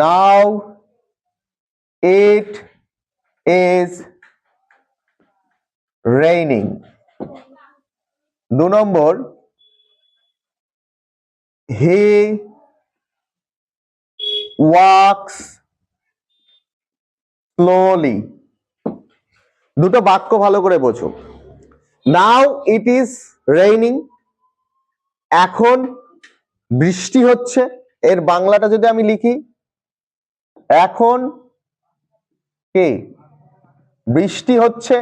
Now it is raining. 2 number, he wax slowly. দুটো বাক্য ভালো করে বোঝো। নাও ইট ইজ রেইনিং, এখন বৃষ্টি হচ্ছে। এর বাংলাটা যদি আমি লিখি, এখন কি বৃষ্টি হচ্ছে।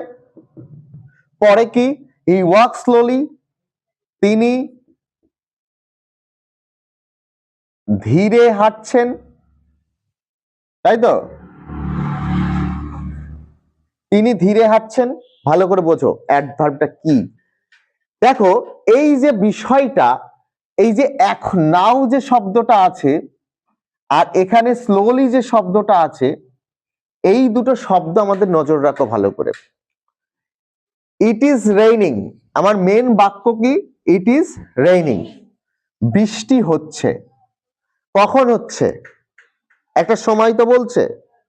পরে কি, হি ওয়াক স্লোলি, তিনি ধীরে হাঁটছেন, তাই তো? তিনি ধীরে হাঁটছেন। ভালো করে বোঝো অ্যাডভার্বটা কি। দেখো এই যে বিষয়টা, এই যে এখন নাও যে শব্দটা আছে আর এখানে স্লোলি যে শব্দটা আছে, এই দুটো শব্দ আমাদের নজর রাখো ভালো করে। ইট ইজ রেইনিং, আমার মেন বাক্য কি? ইট ইজ রেইনিং, বৃষ্টি হচ্ছে। কখন হচ্ছে? একটা সময় তো বলছে,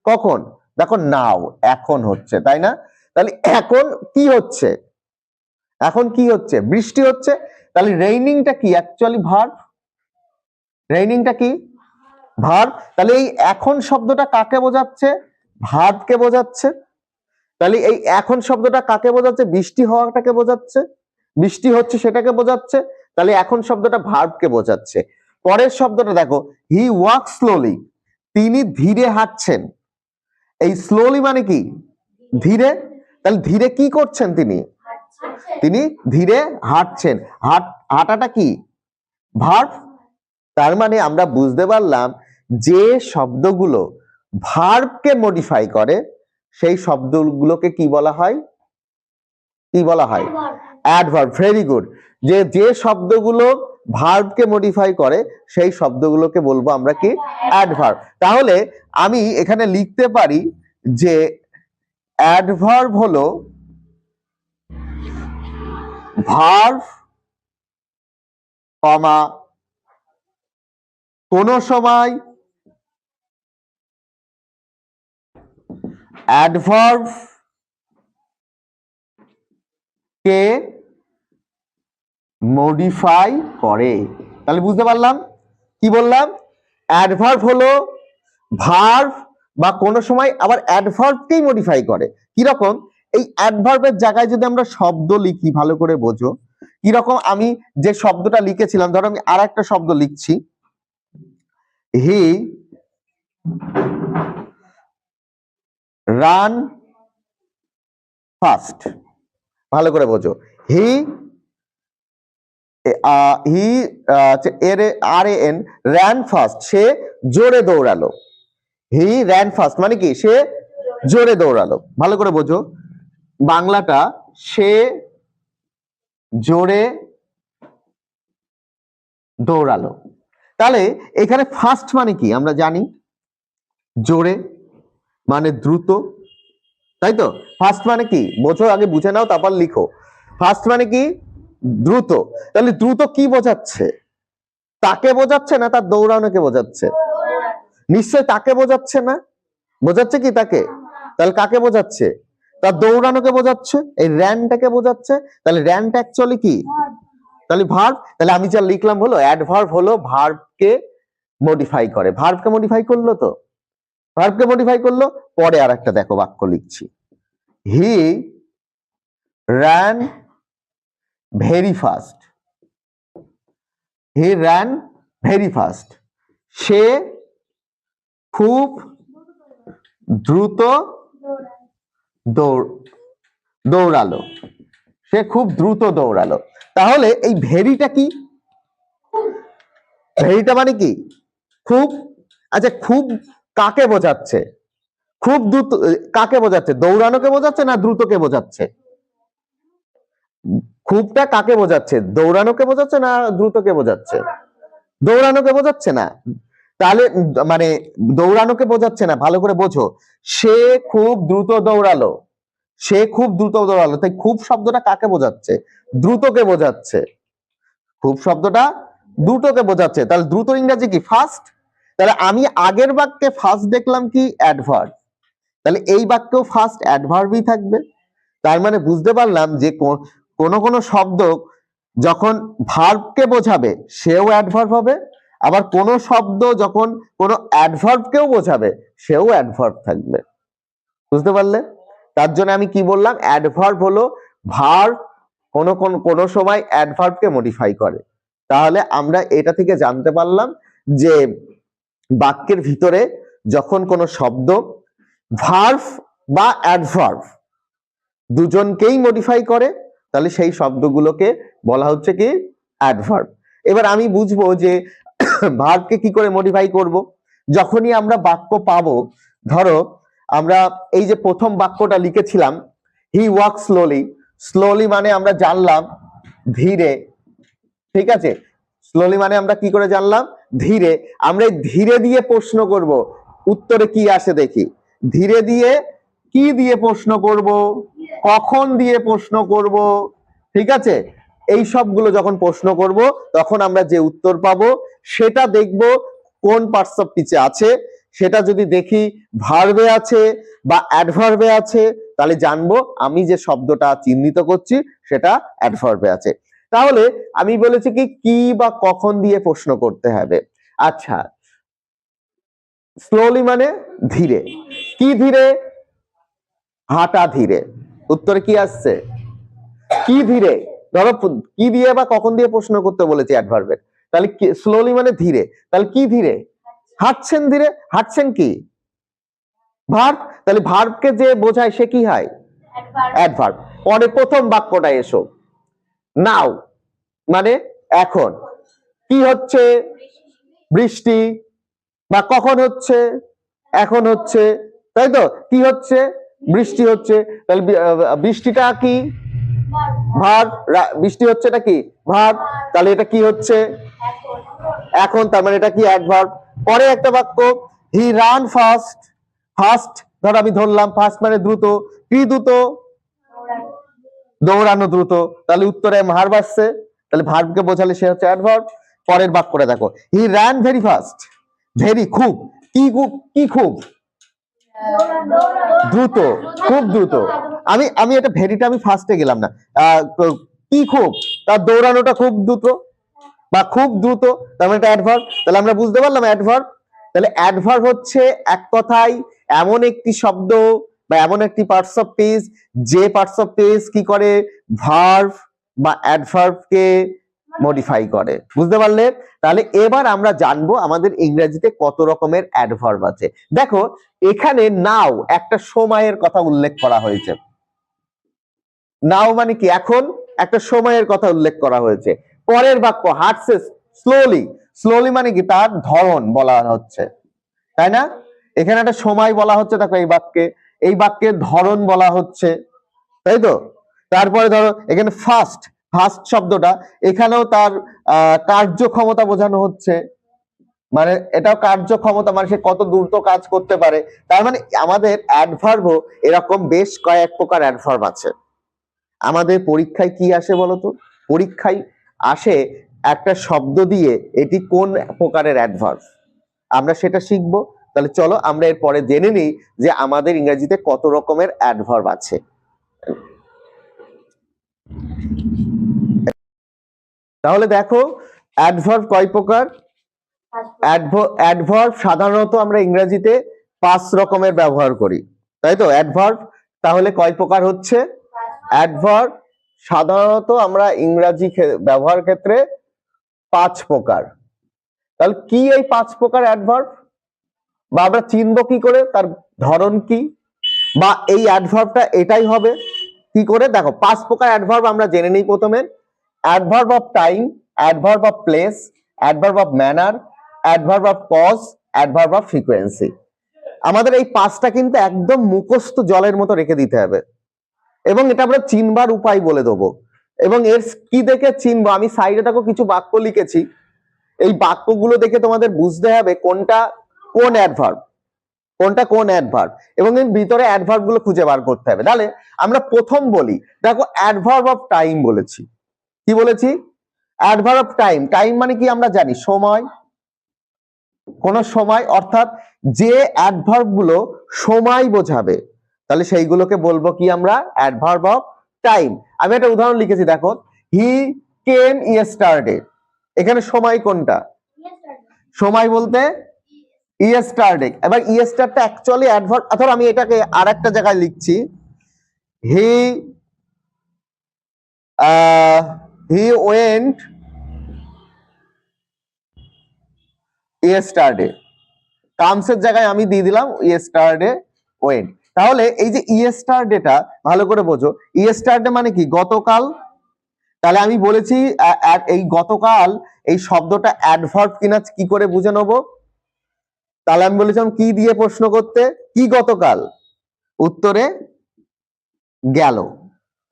কখন? দেখো নাও, এখন হচ্ছে, তাই না? তাহলে এখন কি হচ্ছে? এখন কি হচ্ছে? বৃষ্টি হচ্ছে। তাহলে রেইনিংটা কি? Actually verb. রেইনিংটা কি? ভার্ব। তাহলে এই এখন শব্দটা কাকে বোঝাচ্ছে? ভার্বকে বোঝাচ্ছে। তাহলে এই এখন শব্দটা কাকে বোঝাচ্ছে? বৃষ্টি হওয়াটাকে বোঝাচ্ছে, বৃষ্টি হচ্ছে সেটাকে বোঝাচ্ছে। তাহলে এখন শব্দটা ভার্বকে বোঝাচ্ছে। পরের শব্দটা দেখো, হি ওয়াক স্লোলি, তিনি ধীরে হাঁটছেন। এই স্লোলি মানে কি? ধীরে। তাহলে ধীরে কি করছেন? তিনি তিনি ধীরে হাঁটছেন। হাঁটাটা কি? ভার্ব। তার মানে আমরা বুঝতে পারলাম যে শব্দগুলো ভার্বকে মডিফাই করে সেই শব্দগুলোকে কি বলা হয়? কি বলা হয়? অ্যাডভার্ব। Very good. যে শব্দগুলো ভার্বকে মডিফাই করে সেই শব্দগুলোকে বলবো আমরা কি? অ্যাডভার্ব। তাহলে আমি এখানে লিখতে পারি যে অ্যাডভার্ব হলো ভার্ব কমা কোন সময় অ্যাডভার্ব কে মডিফাই করে। তাহলে বুঝতে পারলাম কি বললাম? অ্যাডভার্ব হলো ভার্ব বা কোন সময় আবার অ্যাডভার্বকেই মডিফাই করে। কিরকম? এই অ্যাডভার্বের জায়গায় যদি আমরা শব্দ লিখি, ভালো করে বোঝো কিরকম। আমি যে শব্দটা লিখেছিলাম, ধরো আমি আর একটা শব্দ লিখছি, হি রান ফাস্ট। ভালো করে বোঝো, হি RAN র্যান ফাস্ট, সে জোরে দৌড়ালো। হি র্যান ফাস্ট মানে কি? সে জোরে দৌড়ালো। ভালো করে বোঝো বাংলাটা, সে জোরে দৌড়ালো। তাহলে এখানে ফাস্ট মানে কি? আমরা জানি জোরে মানে দ্রুত, তাই তো? ফাস্ট মানে কি বোঝো, আগে বুঝে নাও তারপর লিখো। ফাস্ট মানে কি? দ্রুত। তাহলে দ্রুত কি বোঝাচ্ছে? তাকে বোঝাচ্ছে না তার দৌড়ানোকে বোঝাচ্ছে? নিশ্চয় তাকে বোঝাচ্ছে না। বোঝাচ্ছে কি তাকে? তাহলে কাকে বোঝাচ্ছে? তার দৌড়ানোকে বোঝাচ্ছে, এই র্যানটাকে বোঝাচ্ছে। তাহলে র্যানটা অ্যাকচুয়ালি কি? তাহলে ভার্ব। তাহলে আমি যা লিখলাম হলো অ্যাডভার্ব হলো ভার্বকে মডিফাই করে। ভার্বকে মডিফাই করলো তো, ভার্বকে মডিফাই করলো। পরে আর একটা দেখো বাক্য লিখছি, হি ran very fast, he ran very fast, সে খুব দ্রুত দৌড়ালো, সে খুব দ্রুত দৌড়ালো। তাহলে এই ভেরিটা কি? ভেরিটা মানে কি? খুব। আচ্ছা খুব কাকে বোঝাচ্ছে? খুব দ্রুত কাকে বোঝাচ্ছে? দৌড়ানোকে বোঝাচ্ছে না দ্রুতকে বোঝাচ্ছে? খুবটা কাকে বোঝাচ্ছে? দৌড়ানোকে বোঝাচ্ছে না দ্রুতকে বোঝাচ্ছে? দৌড়ানোকে বোঝাচ্ছে না। তাহলে মানে দৌড়ানোকে বোঝাচ্ছে না, ভালো করে বোঝো। সে খুব দ্রুত দৌড়ালো, সে খুব দ্রুত দৌড়ালো। তাই খুব শব্দটা কাকে বোঝাচ্ছে? দ্রুতকে বোঝাচ্ছে। খুব শব্দটা দ্রুতকে বোঝাচ্ছে। তাহলে দ্রুত ইংরেজি কি? ফাস্ট। তাহলে আমি আগের বাক্যে ফার্স্ট দেখলাম কি অ্যাডভার্ব, তাহলে এই বাক্যেও ফার্স্ট অ্যাডভার্বই থাকবে। তার মানে বুঝতে পারলাম যে কোন কোন শব্দ যখন ভার্বকে বোঝাবে সেও অ্যাডভার্ব হবে, আবার কোন শব্দ যখন কোন অ্যাডভার্বকেও বোঝাবে সেও অ্যাডভার্ব থাকবে। বুঝতে পারলে? তার জন্য আমি কি বললাম, অ্যাডভার্ব হলো ভার্ব কোন সময় অ্যাডভার্বকে মডিফাই করে। তাহলে আমরা এটা থেকে জানতে পারলাম যে বাক্যের ভিতরে যখন কোন শব্দ ভার্ব বা অ্যাডভার্ব দুজনকেই মডিফাই করে তাহলে সেই শব্দগুলোকে বলা হচ্ছে কি অ্যাডভার্ব। এবার আমি বুঝবো যে ভার্বকে কি করে মডিফাই করব। যখনই আমরা বাক্য পাবো, ধরো আমরা এই যে প্রথম বাক্যটা লিখেছিলাম হি ওয়াক স্লোলি, স্লোলি মানে আমরা জানলাম ধীরে, ঠিক আছে, স্লোলি মানে আমরা কি করে জানলাম ধীরে। আমরা ধীরে দিয়ে প্রশ্ন করব, উত্তরে কি আসে দেখি। ধীরে দিয়ে কি দিয়ে প্রশ্ন করব, কখন দিয়ে প্রশ্ন করব, ঠিক আছে, এই সবগুলো যখন প্রশ্ন করব তখন আমরা যে উত্তর পাবো সেটা দেখব কোন পার্টস অফ স্পিচে আছে। সেটা যদি দেখি ভার্বে আছে বা অ্যাডভার্বে আছে তাহলে জানবো আমি যে শব্দটা চিহ্নিত করছি সেটা অ্যাডভার্বে আছে। তাহলে আমি বলেছি কি বা কখন দিয়ে প্রশ্ন করতে হবে। আচ্ছা, স্লোলি মানে ধীরে, কি ধীরে, হাঁটা ধীরে, উত্তরে কি আসছে কি ধীরে। ধরো কি দিয়ে বা কখন দিয়ে প্রশ্ন করতে বলেছি অ্যাডভার্বের, তাহলে স্লোলি মানে ধীরে, তাহলে কি ধীরে, হাঁটছেন ধীরে, হাঁটছেন কি ভার্ব, তাহলে ভার্বকে যে বোঝায় সে কি হয় অ্যাডভার্ব। পরে প্রথম বাক্যটা এসো, নাও মানে এখন, কি হচ্ছে বৃষ্টি, বা কখন হচ্ছে এখন হচ্ছে, তাই তো, কি হচ্ছে বৃষ্টি হচ্ছে, তাহলে বৃষ্টিটা কি ভার্ব, বৃষ্টি হচ্ছে এটা কি ভার্ব, তাহলে এটা কি হচ্ছে এখন, তার মানে এটা কি অ্যাডভার্ব। পরে একটা বাক্য হি রান ফাস্ট, ফাস্ট ধর আমি ধরলাম ফাস্ট মানে দ্রুত, কি দ্রুত দৌড়ানো দ্রুত, তাহলে উত্তরে ভার্ব আসছে, তাহলে ভার্বকে বোঝালে সে হচ্ছে অ্যাডভার্ব। পরের বাক্যটা দেখো he ran very fast, very খুব, কি খুব, কি খুব দ্রুত, খুব দ্রুত। আমি আমি এটা ভেরিটা আমি ফার্স্টে গেলাম না, কি খুব তার দৌড়ানোটা খুব দ্রুত বা খুব দ্রুত, তার মানে এটা অ্যাডভার্ব। তাহলে আমরা বুঝতে পারলাম অ্যাডভার্ব। তাহলে অ্যাডভার্ব হচ্ছে এক কথায় এমন একটি শব্দ বা এমন একটি পার্টস অফ স্পিচ যে পার্টস অফ স্পিচ কি করে ভার্ব বা অ্যাডভার্বকে মডিফাই করে। বুঝতে পারলে? তাহলে এবার আমরা জানবো আমাদের ইংরেজিতে কত রকমের অ্যাডভার্ব আছে। দেখো এখানে নাও একটা সময়ের কথা উল্লেখ করা হয়েছে, নাও মানে কি এখন, একটা সময়ের কথা উল্লেখ করা হয়েছে। পরের বাক্য হাঁটছে স্লোলি, স্লোলি মানে কি তার ধরন বলা হচ্ছে, তাই না, এখানে একটা সময় বলা হচ্ছে, দেখো এই বাক্যে, এই বাক্যের ধরন বলা হচ্ছে, তাই তো। তারপরে ধরো এখানে ফাস্ট, ফাস্ট শব্দটা এখানেও তার কার্যক্ষমতা বোঝানো হচ্ছে, মানে এটাও কার্যক্ষমতা, মানে সে কত দ্রুত কাজ করতে পারে। তার মানে আমাদের অ্যাডভার্বও এরকম বেশ কয়েক প্রকার অ্যাডভার্ব আছে। আমাদের পরীক্ষায় কি আসে বলতো, পরীক্ষায় আসে একটা শব্দ দিয়ে এটি কোন প্রকারের অ্যাডভার্ব, আমরা সেটা শিখবো। তাহলে চলো আমরা এর পরে জেনে নিই যে আমাদের ইংরেজিতে কত রকমের অ্যাডভার্ব আছে। তাহলে দেখো অ্যাডভার্ব কয় প্রকার। অ্যাডভার্ব সাধারণত আমরা ইংরেজিতে 5 রকমের ব্যবহার করি, তাই তো। অ্যাডভার্ব তাহলে কয় প্রকার হচ্ছে, অ্যাডভার্ব সাধারণত আমরা ইংরেজি ব্যবহার ক্ষেত্রে 5 প্রকার। তাহলে কি এই 5 প্রকার অ্যাডভার্ব, বা আমরা চিনবো কি করে, তার ধরন কি, বা এই অ্যাডভার্বটা এটাই হবে কি করে। দেখো 5 প্রকার অ্যাডভার্ব আমরা জেনে নিই। প্রথমে adverb of time, adverb of place, adverb of manner, adverb of cause, adverb of frequency. আমাদের এই 5টা কিন্তু একদম মুখস্থ জলের মতো রেখে দিতে হবে, এবং এটা আমরা চিনবার উপায় বলে দেবো। এবং এর কি দেখে চিনবো, আমি সাইডে দেখো কিছু বাক্য লিখেছি, এই বাক্যগুলো দেখে তোমাদের বুঝতে হবে কোনটা কোন অ্যাডভার্ব, কোনটা কোন অ্যাডভার্ব, এবং এর ভিতরে অ্যাডভার্ব গুলো খুঁজে বার করতে হবে। তাহলে আমরা প্রথম বলি, দেখো অ্যাডভার্ব অফ টাইম বলেছি, কি বলেছি অ্যাডভার্ব অফ টাইম, টাইম মানে কি আমরা জানি সময়, কোন সময়, অর্থাৎ যে অ্যাডভার্ব গুলো সময় বোঝাবে তাহলে সেইগুলোকে বলবো কি আমরা অ্যাডভার্ব অফ টাইম। আমি একটা উদাহরণ লিখেছি, দেখো, হি কেম ইয়েস্টারডে। এখানে সময় কোনটা? সময় বলতে ইয়েস্টারডে। এবার ইয়েস্টারটা অ্যাকচুয়ালি অ্যাডভার্ব, অথবা আমি এটাকে আরেকটা জায়গায় লিখছি, হি ওয়েন্ট ইয়েস্টারডে। কামসের জায়গায় আমি দিয়ে দিলাম ইয়েস্টারডে ওয়েন্ট। তাহলে এই যে ইয়েস্টারডেটা ভালো করে বোঝো, ইয়েস্টারডে মানে কি? গতকাল। তাহলে আমি বলেছি এই গতকাল এই শব্দটা অ্যাডভার্ব কিনা কি করে বুঝে নেবো? তাহলে আমি বলেছিলাম কি দিয়ে প্রশ্ন করতে, কি গতকাল? উত্তরে গেল,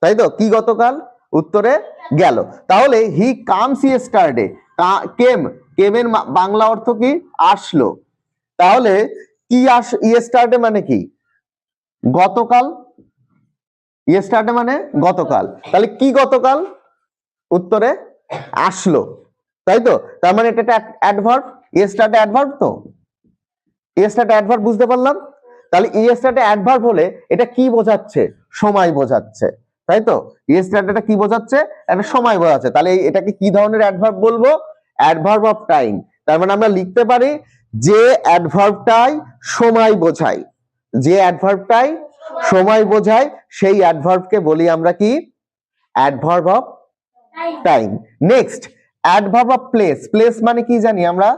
তাই তো? কি গতকাল? উত্তরে গেল। তাহলে হি কামস ইয়েস্টারডে, কেমের বাংলা অর্থ কি? আসলো। তাহলে কি ইয়েস্টারডে মানে কি? গতকাল। ইয়েস্টারডে মানে গতকাল। তাহলে কি গতকাল? উত্তরে আসলো, তাই তো? তার মানে এটা একটা অ্যাডভার্ব। ইয়েস্টারডে অ্যাডভার্ব তো? ইয়েস্টারডে অ্যাডভার্ব বুঝতে পারলাম। তাহলে ইয়েস্টারডে অ্যাডভার্ব হলে এটা কি বোঝাচ্ছে? সময় বোঝাচ্ছে, তাই তো? ইয়েস্টারডেটা কি বোঝাচ্ছে? একটা সময় বোঝাচ্ছে। তাহলে এটাকে কি ধরনের অ্যাডভার্ব বলবো? Adverb of time. তার মানে আমরা লিখতে পারি যে অ্যাডভার্বটাই সময় বোঝায়, যে অ্যাডভার্বটাই সময় বোঝায় সেই অ্যাডভার্বকে বলি আমরা কি? Adverb of time. Next, adverb of place. Place মানে কি জানি আমরা?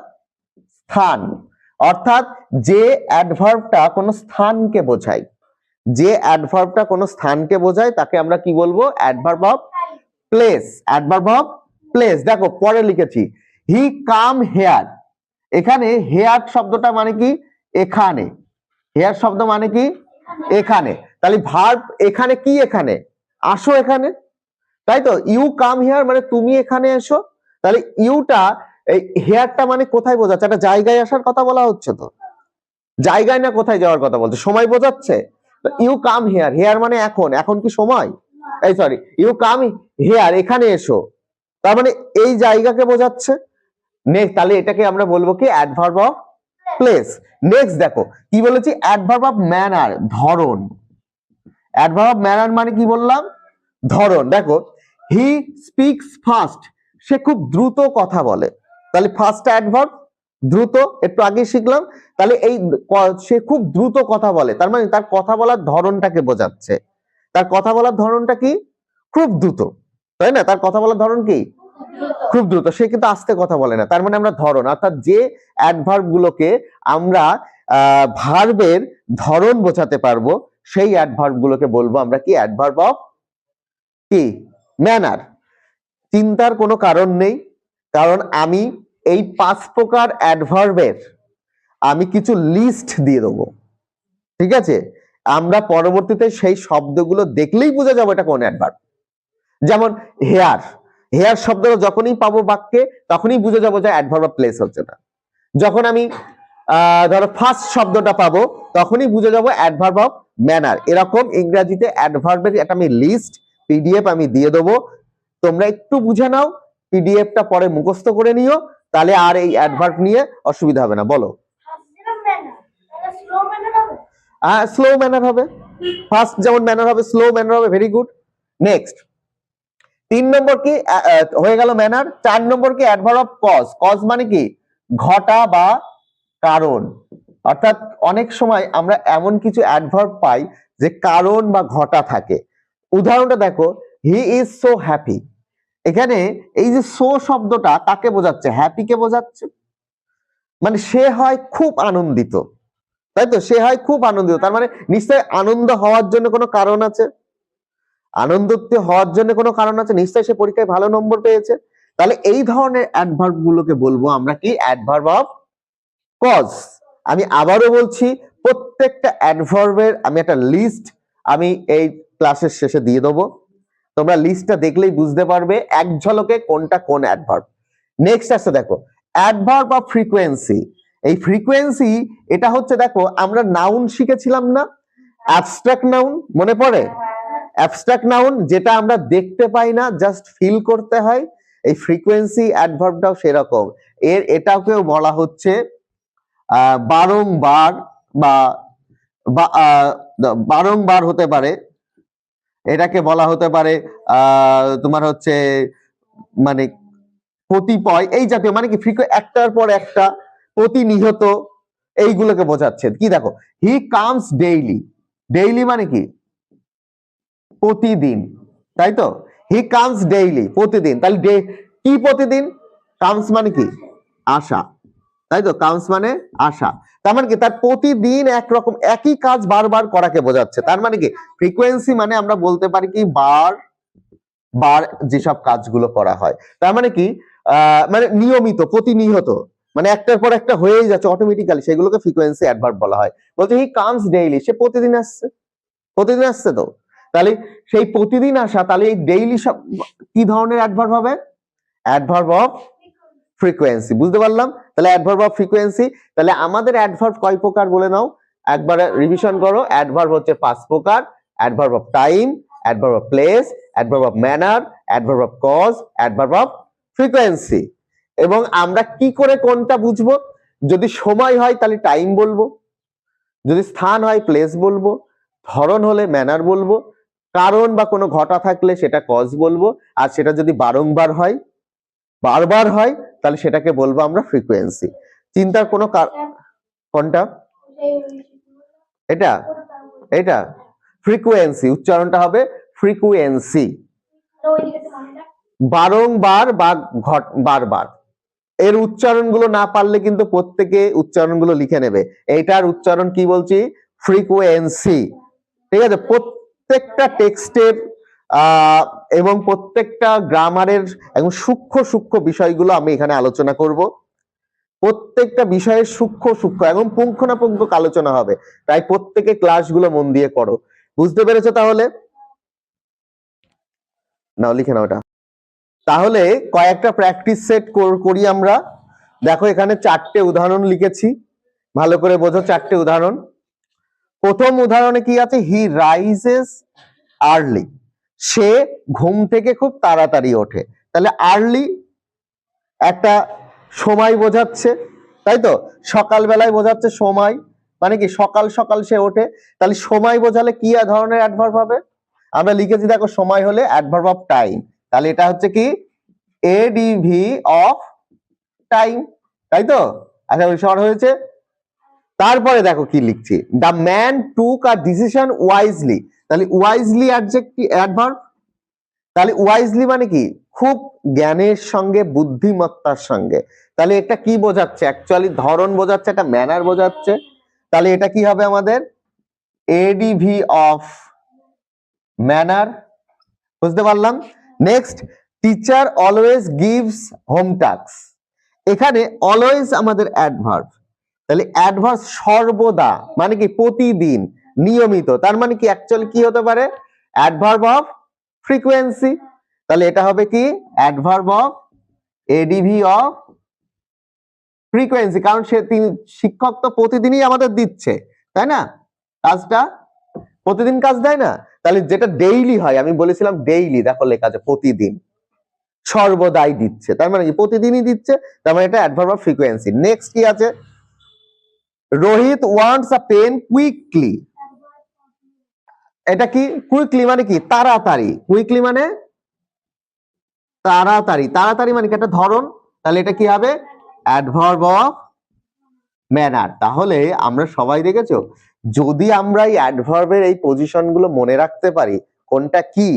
স্থান। অর্থাৎ যে অ্যাডভার্বটা কোনো স্থানকে বোঝায়, যে অ্যাডভার্বটা কোনো স্থানকে বোঝায় তাকে আমরা কি বলবো? Adverb of place. Adverb of place. দেখো পরে লিখেছি হি কাম হেয়ার। এখানে হেয়ার শব্দটা মানে কি? এখানে। হেয়ার শব্দ মানে কি? এখানে। তাহলে ভার্ব এখানে কি? এখানে আসো, এখানে, তাই তো? ইউ কাম হিয়ার মানে তুমি এখানে এসো। তাহলে ইউটা, এই হেয়ারটা মানে কোথায় বোঝাচ্ছে? একটা জায়গায় আসার কথা বলা হচ্ছে তো। জায়গায় না কোথায় যাওয়ার কথা বলছে? সময় বোঝাচ্ছে। ইউ কাম হিয়ার, হেয়ার মানে এখন। এখন কি সময়? এই সরি, ইউ কাম হিয়ার, এখানে এসো, তার মানে এই জায়গাকে বোঝাচ্ছে। নেক্সট, তাহলে এটাকে আমরা বলবো কি? Adverb of place. নেক্সট দেখো কি বলেছি? অ্যাডভার্ব অফ ম্যানার, ধরন। অ্যাডভার্ব অফ ম্যানার মানে কি বললাম? ধরন। দেখো হি স্পিক্স ফাস্ট, সে খুব দ্রুত কথা বলে। তাহলে ফার্স্ট অ্যাডভার্ব দ্রুত, একটু আগে শিখলাম। তাহলে এই সে খুব দ্রুত কথা বলে, তার মানে তার কথা বলার ধরনটাকে বোঝাচ্ছে। তার কথা বলার ধরনটা কি? খুব দ্রুত, তাই না? তার কথা বলার ধরন কি? খুব দ্রুত। সে কিন্তু আস্তে কথা বলে না। তার মানে আমরা ধরন, অর্থাৎ যে অ্যাডভার্ব গুলোকে আমরা ভার্বের ধরন বোঝাতে পারবো সেই অ্যাডভার্ব গুলোকে বলবো আমরা কি? অ্যাডভার্ব অফ কি? ম্যানার। চিন্তার কোনো কারণ নেই, কারণ আমি এই 5 প্রকার অ্যাডভার্বের আমি কিছু লিস্ট দিয়ে দেবো, ঠিক আছে? আমরা পরবর্তীতে সেই শব্দগুলো দেখলেই বুঝে যাবো এটা কোন অ্যাডভার্ব। যেমন হেয়ার, হেয়ার শব্দটা যখনই পাবো বাক্যে তখনই বুঝে যাবো যে অ্যাডভার্ব অফ প্লেস হচ্ছে না। যখন আমি ধরো ফার্স্ট শব্দটা পাবো তখনই বুঝে যাবো অ্যাডভার্ব অফ ম্যানার। এরকম ইংরেজিতে অ্যাডভার্বের একটা আমি লিস্ট পিডিএফ আমি দিয়ে দেবো, তোমরা একটু বুঝে নাও, পিডিএফটা পরে মুখস্থ করে নিও, তাহলে আর এই অ্যাডভার্ব নিয়ে অসুবিধা হবে না। বলো। স্লো ম্যানার হবে, ফার্স্ট যেমন ম্যানার হবে স্লো ম্যানার হবে। Very good. নেক্সট 3 নম্বর কি হয়ে গেল? ম্যানার। 4 নম্বর কি? Adverb of cause. কজ মানে কি? ঘটা বা কারণ। অর্থাৎ অনেক সময় আমরা এমন কিছু অ্যাডভার্ব পাই যে কারণ বা ঘটা থাকে। উদাহরণটা দেখো, হি ইজ সো হ্যাপি। এখানে এই যে সো শব্দটা কাকে বোঝাচ্ছে? হ্যাপি কে বোঝাচ্ছে। মানে সে হয় খুব আনন্দিত, তাই তো? সে হয় খুব আনন্দিত, তার মানে নিশ্চয় আনন্দ হওয়ার জন্য কোনো কারণ আছে। আনন্দিত হওয়ার জন্য কোনো কারণ আছে, নিশ্চয়ই সে পরীক্ষায় ভালো নম্বর পেয়েছে। তাহলে এই ধরনের অ্যাডভার্ব গুলোকে বলবো আমরা কি? Adverb of cause. আমি আবারও বলছি, প্রত্যেকটা অ্যাডভার্বের আমি একটা লিস্ট আমি এই ক্লাসের শেষে দিয়ে দেবো, তোমরা লিস্টটা দেখলেই বুঝতে পারবে এক ঝলকে কোনটা কোন অ্যাডভার্ব। নেক্সট আসছে দেখো অ্যাডভার্ব অফ ফ্রিকোয়েন্সি। এই ফ্রিকোয়েন্সি এটা হচ্ছে, দেখো আমরা নাউন শিখেছিলাম না, অ্যাবস্ট্রাক্ট নাউন, মনে পড়ে? অ্যাবস্ট্রাক্ট নাউন যেটা আমরা দেখতে পাই না, জাস্ট ফিল করতে হয়। এই ফ্রিকোয়েন্সি অ্যাডভার্বটাও সেরকম। এটাকেও বলা হচ্ছে বারংবার বা বারংবার হতে পারে, এটাকে বলা হতে পারে তোমার হচ্ছে মানে কতিপয়, এই জাতীয় মানে কি একটার পর একটা, প্রতিনিয়ত, এইগুলোকে বোঝাচ্ছে। কি দেখো, হি কামস ডেইলি, ডেইলি মানে কি প্রতিদিন, তাই তো, হি কামস ডেইলি প্রতিদিন, তাহলে কি প্রতিদিন, কামস মানে কি আসা, তাই তো, কামস মানে আসা, তার মানে কি তার প্রতিদিন একরকম একই কাজ বারবার করাকে বোঝাচ্ছে। তার মানে কি ফ্রিকোয়েন্সি মানে আমরা বলতে পারি কি বার বার যেসব কাজগুলো করা হয়, তার মানে কি মানে নিয়মিত, প্রতিনিয়ত, মানে একটার পর একটা হয়েই যাচ্ছে অটোমেটিক্যালি, সেগুলোকে ফ্রিকোয়েন্সি অ্যাডভার্ব বলা হয়। বলছে হি কামস ডেইলি, সে প্রতিদিন আসছে, প্রতিদিন আসছে তো, তাহলে সেই প্রতিদিন আসা, তাহলে এই ডেইলি কি ধরনের অ্যাডভার্ব হবে, অ্যাডভার্ব অফ ফ্রিকোয়েন্সি। বুঝতে পারলাম? তাহলে অ্যাডভার্ব অফ ফ্রিকোয়েন্সি, তাহলে আমাদের অ্যাডভার্ব কয় প্রকার বলে নাও, একবার রিভিশন করো। অ্যাডভার্ব হচ্ছে 5 প্রকার: adverb of time, adverb of place, adverb of manner, adverb of cause, adverb of frequency. এবং আমরা কি করে কোনটা বুঝবো, যদি সময় হয় তাহলে টাইম বলবো, যদি স্থান হয় প্লেস বলবো, ধরন হলে ম্যানার বলবো, কারণ বা কোনো ঘটা থাকলে সেটা কজ বলবো, আর সেটা যদি বারংবার হয়, বারবার হয়, তাহলে সেটাকে বলবো আমরা ফ্রিকোয়েন্সি। চিন্তার কোনো কোনটা, এটা এটা ফ্রিকোয়েন্সি, উচ্চারণটা হবে ফ্রিকোয়েন্সি, বারংবার বা বারবার। এর উচ্চারণগুলো না পারলে কিন্তু প্রত্যেকে উচ্চারণগুলো লিখে নেবে, এইটার উচ্চারণ কি বলছি, ফ্রিকোয়েন্সি। ঠিক আছে, প্রত্যেকটা টেক্সটের এবং প্রত্যেকটা গ্রামারের এবং সূক্ষ্ম সূক্ষ্ম বিষয়গুলো আমি এখানে আলোচনা করব। প্রত্যেকটা বিষয়ের সূক্ষ্ম সূক্ষ্ম এবং পুঙ্খানুপুঙ্খ আলোচনা হবে, তাই প্রত্যেকে ক্লাসগুলো মন দিয়ে করো। বুঝতে পেরেছো? তাহলে নাও লিখে নাও এটা। তাহলে কয়েকটা প্র্যাকটিস সেট করি আমরা। দেখো এখানে 4টে উদাহরণ লিখেছি, ভালো করে বোঝো 4টে উদাহরণ। প্রথম উদাহরণে কি আছে, হি রাইজেস আর্লি, সে ঘুম থেকে খুব তাড়াতাড়ি ওঠে। তাহলে আর্লি একটা সময় বোঝাচ্ছে, তাই তো, সকাল বেলায় বোঝাচ্ছে সময়, মানে কি সকাল সকাল সে ওঠে। তাহলে সময় বোঝালে কি ধরনের অ্যাডভার্ব হবে, আমরা লিখেছি দেখো, সময় হলে অ্যাডভার্ব অফ টাইম, তাহলে এটা হচ্ছে কি এডিভি অফ টাইম, তাই তো। আচ্ছা সর হয়েছে। তারপরে দেখো কি লিখছি, the man took a decision wisely, তাহলে ওয়াইজলি অ্যাডভার্ব, তাহলে ওয়াইজলি মানে কি খুব জ্ঞানের সঙ্গে, বুদ্ধিমত্তার সঙ্গে। তাহলে এটা কি বোঝাচ্ছে, অ্যাকচুয়ালি ধরন বোঝাচ্ছে, একটা ম্যানার বোঝাচ্ছে। তাহলে এটা কি হবে আমাদের এডিভি অফ ম্যানার। বুঝতে পারলাম? Next, teacher always gives home task, এখানে অলওয়েজ আমাদের অ্যাডভার্ব, তাহলে অ্যাডভার্ব সর্বদা মানে কি প্রতিদিন, নিয়মিত, তার মানে কি অ্যাকচুয়ালি কি হতে পারে, অ্যাডভার্ব অফ ফ্রিকোয়েন্সি। তাহলে এটা হবে কি adverb of ADV of frequency, কারণ শিক্ষক তো প্রতিদিনই আমাদের দিচ্ছে, তাই না, কাজটা প্রতিদিন কাজ দেয় না। তাহলে যেটা ডেইলি হয়, আমি বলেছিলাম ডেইলি, দেখো লেখা আছে প্রতিদিন, সর্বদাই দিচ্ছে, তার মানে কি প্রতিদিনই দিচ্ছে, তার মানে এটা অ্যাডভার্ব অফ ফ্রিকোয়েন্সি। নেক্সট কি আছে, Rohit wants a pen quickly, এটা কি কুইকলি মানে কি তাড়াতাড়ি, কুইকলি মানে তাড়াতাড়ি, তাড়াতাড়ি মানে কি একটা ধরন, তাহলে এটা কি হবে অ্যাডভার্ব অফ ম্যানার। তাহলে আমরা সবাই দেখেছো, যদি আমরা এই অ্যাডভার্বের এই পজিশন গুলো মনে রাখতে পারি, কোনটা কি,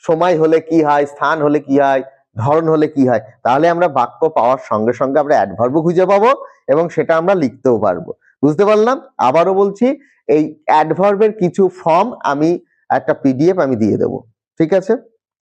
সময় হলে কি হয়, স্থান হলে কি হয়, ধরন হলে কি হয়, তাহলে আমরা বাক্য পাওয়ার সঙ্গে সঙ্গে আমরা অ্যাডভার্বও খুঁজে পাবো এবং সেটা আমরা লিখতেও পারবো। বুঝতে পারলাম? আবারও বলছি, এই অ্যাডভার্বের কিছু ফর্ম আমি একটা পিডিএফ আমি দিয়ে দেবো, ঠিক আছে।